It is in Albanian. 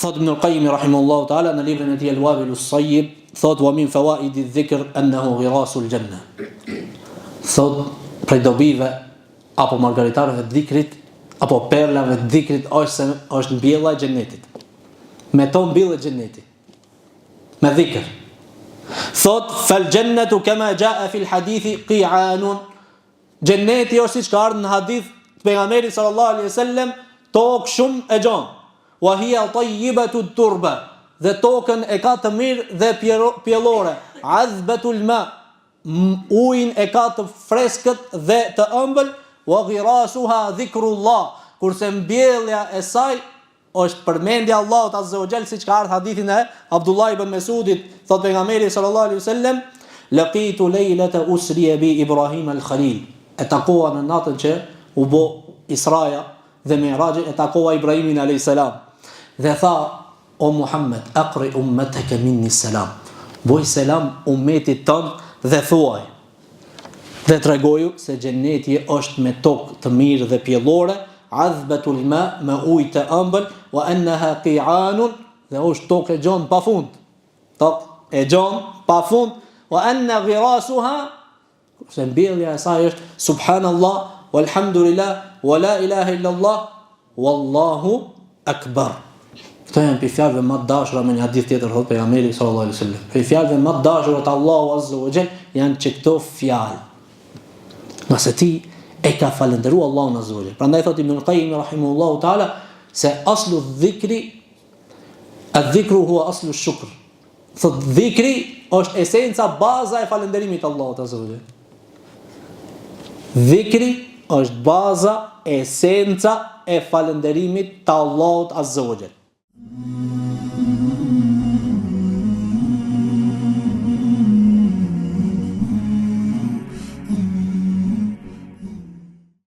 Thot Ibn al-Qayyim rahimahullahu ta'ala në librin e tij Al-Wabil as-Sayyib, thot wa min fawaid adh-dhikr annahu ghirasul janna. Thot prej dobive apo margaritarëve të dhikrit apo perlave të dhikrit është mbjella e xhenetit. Me to mbjellet xheneti. Me dhikr. Thot fal jannatu kama jaa fi al-hadithi qi'anun. Xheneti është siç ka ardhur në hadith të pejgamberit sallallahu alaihi wasallam, tokë shumë e gjanë. Wa hiya tayyibatu turba, dhe tokën e ka të mirë dhe pjellore. Azbatul ma, ujin e ka të freskët dhe të ëmbël. Wa ghirasuha dhikrullah, kurse mbjellja e saj është përmendja e Allahut azza wa jall, siç ka ardhur hadithin e Abdullah ibn Mesudit, thot pejgamberi sallallahu alaihi wasallam, laqitu leylata usriya bi Ibrahim al-Khalil. E takova në natën që u bë Israja dhe Mi'raji, e takova Ibrahimin alayhis salam. Dhe tha, o Muhammed, aqri ummataka minni salam. Boj selam ummetit tënd dhe thuaj. Dhe tregoju se xheneti është me tokë të mirë dhe pjellore, azbatul ma, me ujë të ëmbël, wa annaha qi'anun, dhe është tokë e gjanë pafund. Tokë e gjanë pafund, wa anna ghirasuha, se mbjellja e saj është subhanallah, walhamdulillah, wa la ilaha illallah, wallahu akbar. Këto janë për fjalëve më të dashura me një hadith tjetër thot pejgamberi sallallahu alaihi wasallam. Për fjalëve më të dashura të Allahu azza wa jall janë që këto fjalë. Nëse ti e ka falendëruar Allahun azza wa jall. Prandaj thot Ibn al-Qayyim rahimahullahu ta'ala se aslu dhikri, adh-dhikru huwa aslu ash-shukr. Thot dhikri është esenca, baza e falënderimit të Allahut azza wa jall. Dhikri është baza, esenca e falënderimit të Allahut azza wa jall.